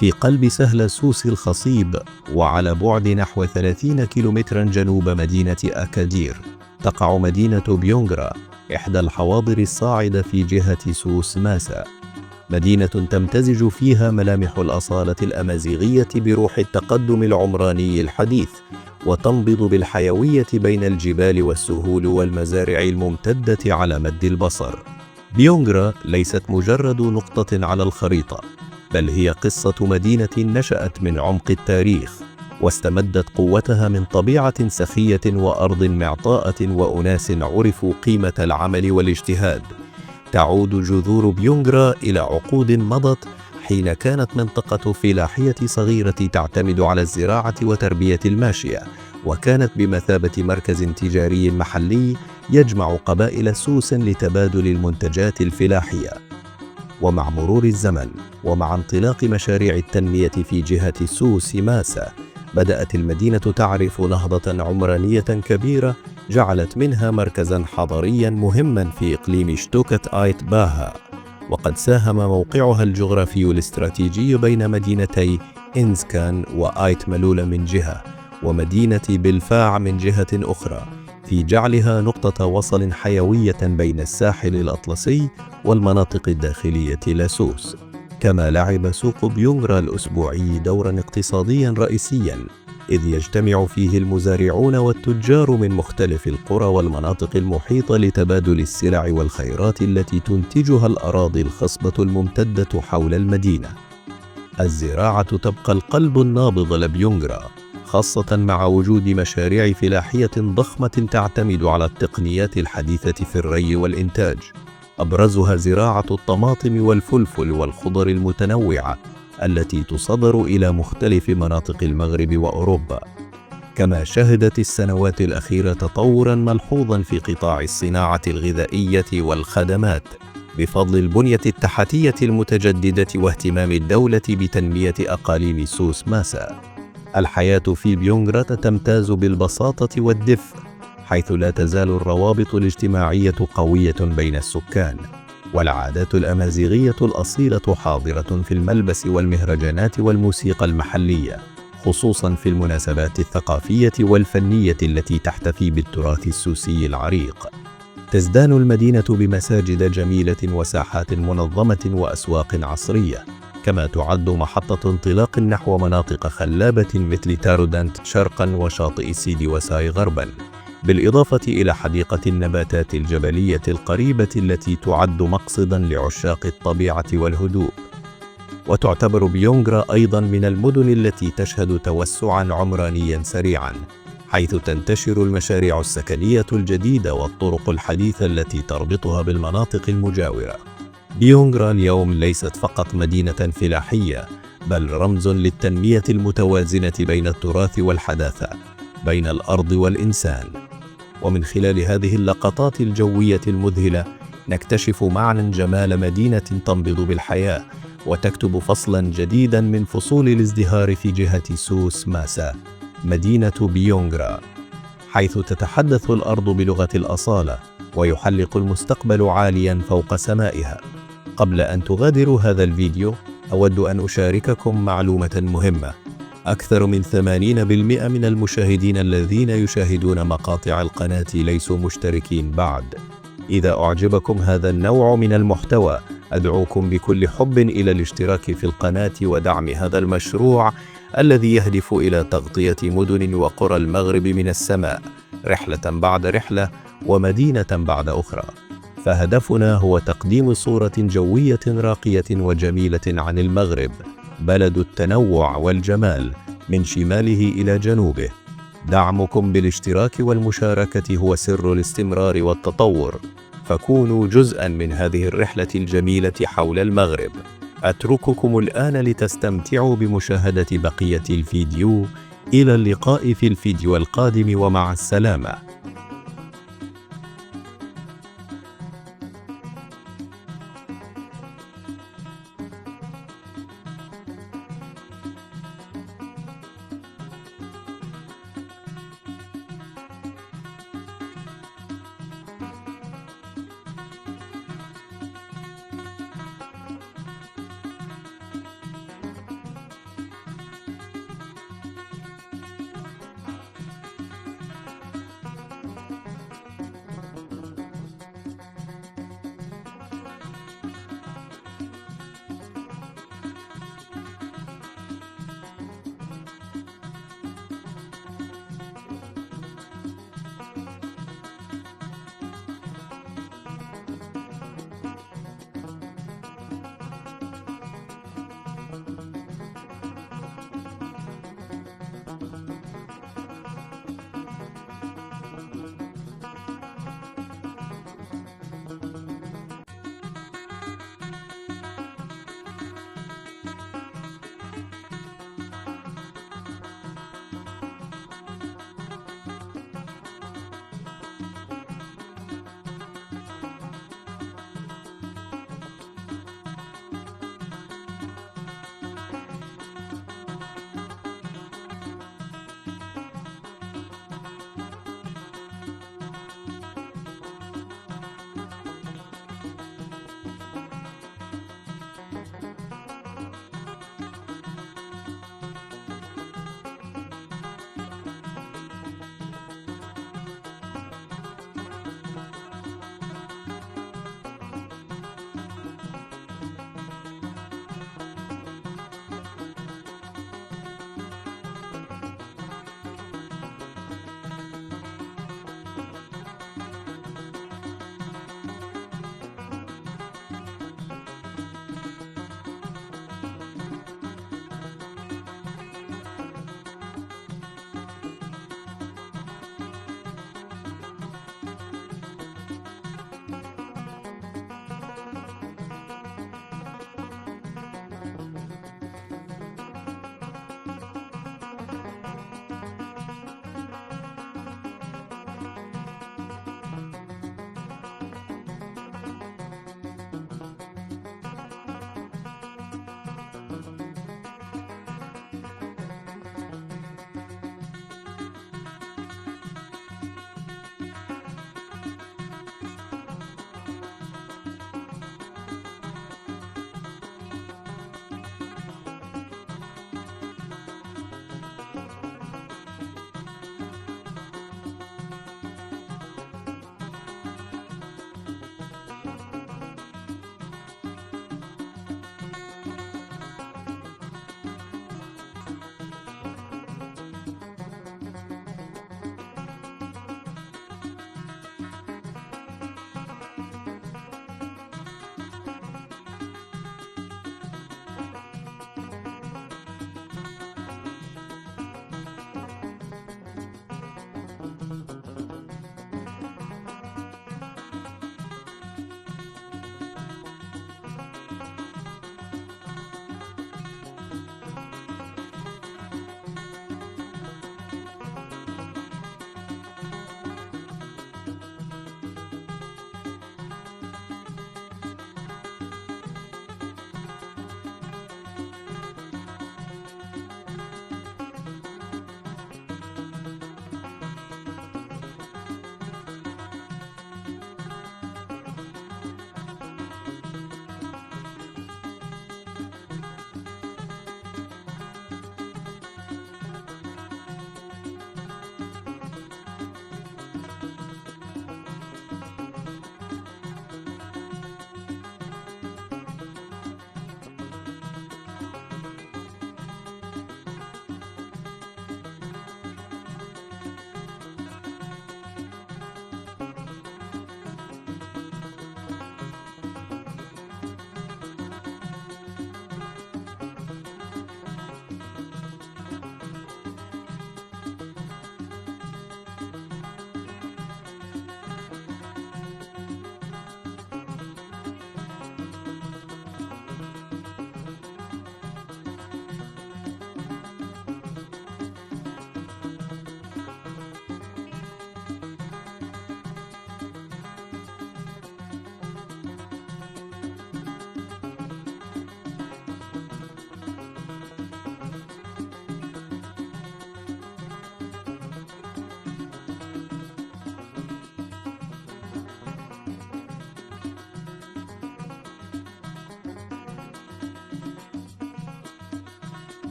في قلب سهل سوس الخصيب، وعلى بعد نحو 30 كيلومترا جنوب مدينة أكادير، تقع مدينة بيوغرا، إحدى الحواضر الصاعدة في جهة سوس ماسا. مدينة تمتزج فيها ملامح الأصالة الأمازيغية بروح التقدم العمراني الحديث، وتنبض بالحيوية بين الجبال والسهول والمزارع الممتدة على مد البصر. بيوغرا ليست مجرد نقطة على الخريطة، بل هي قصة مدينة نشأت من عمق التاريخ، واستمدت قوتها من طبيعة سخية وأرض معطاءة وأناس عرفوا قيمة العمل والاجتهاد. تعود جذور بيوغرا إلى عقود مضت، حين كانت منطقة فلاحية صغيرة تعتمد على الزراعة وتربية الماشية، وكانت بمثابة مركز تجاري محلي يجمع قبائل سوس لتبادل المنتجات الفلاحية. ومع مرور الزمن ومع انطلاق مشاريع التنمية في جهة سوس ماسا، بدأت المدينة تعرف نهضة عمرانية كبيرة جعلت منها مركزا حضريا مهما في إقليم اشتوكة باها. وقد ساهم موقعها الجغرافي الاستراتيجي بين مدينتي إنسكان وآيت ملولة من جهة، ومدينة بالفاع من جهة أخرى، في جعلها نقطة وصل حيوية بين الساحل الأطلسي والمناطق الداخلية لسوس. كما لعب سوق بيوغرا الأسبوعي دورا اقتصاديا رئيسيا، إذ يجتمع فيه المزارعون والتجار من مختلف القرى والمناطق المحيطة لتبادل السلع والخيرات التي تنتجها الأراضي الخصبة الممتدة حول المدينة. الزراعة تبقى القلب النابض لبيوغرا، خاصة مع وجود مشاريع فلاحية ضخمة تعتمد على التقنيات الحديثة في الري والإنتاج، أبرزها زراعة الطماطم والفلفل والخضر المتنوعة التي تصدر إلى مختلف مناطق المغرب وأوروبا. كما شهدت السنوات الأخيرة تطورا ملحوظا في قطاع الصناعة الغذائية والخدمات، بفضل البنية التحتية المتجددة واهتمام الدولة بتنمية أقاليم سوس ماسا. الحياة في بيوغرا تمتاز بالبساطة والدفء، حيث لا تزال الروابط الاجتماعية قوية بين السكان، والعادات الأمازيغية الأصيلة حاضرة في الملبس والمهرجانات والموسيقى المحلية، خصوصا في المناسبات الثقافية والفنية التي تحتفي بالتراث السوسي العريق. تزدان المدينة بمساجد جميلة وساحات منظمة وأسواق عصرية، كما تعد محطة انطلاق نحو مناطق خلابة مثل تارودانت شرقا وشاطئ سيدي وساي غربا، بالإضافة إلى حديقة النباتات الجبلية القريبة التي تعد مقصدا لعشاق الطبيعة والهدوء. وتعتبر بيوغرا أيضا من المدن التي تشهد توسعا عمرانيا سريعا، حيث تنتشر المشاريع السكنية الجديدة والطرق الحديثة التي تربطها بالمناطق المجاورة. بيوغرا اليوم ليست فقط مدينة فلاحية، بل رمز للتنمية المتوازنة بين التراث والحداثة، بين الأرض والإنسان. ومن خلال هذه اللقطات الجوية المذهلة نكتشف معا جمال مدينة تنبض بالحياة، وتكتب فصلا جديدا من فصول الازدهار في جهة سوس ماسا، مدينة بيوغرا، حيث تتحدث الأرض بلغة الأصالة، ويحلق المستقبل عاليا فوق سمائها. قبل أن تغادروا هذا الفيديو، أود أن أشارككم معلومة مهمة. أكثر من 80% من المشاهدين الذين يشاهدون مقاطع القناة ليسوا مشتركين بعد. إذا أعجبكم هذا النوع من المحتوى، أدعوكم بكل حب إلى الاشتراك في القناة ودعم هذا المشروع الذي يهدف إلى تغطية مدن وقرى المغرب من السماء، رحلة بعد رحلة ومدينة بعد أخرى. فهدفنا هو تقديم صورة جوية راقية وجميلة عن المغرب، بلد التنوع والجمال من شماله إلى جنوبه. دعمكم بالاشتراك والمشاركة هو سر الاستمرار والتطور، فكونوا جزءا من هذه الرحلة الجميلة حول المغرب. أترككم الآن لتستمتعوا بمشاهدة بقية الفيديو. إلى اللقاء في الفيديو القادم، ومع السلامة.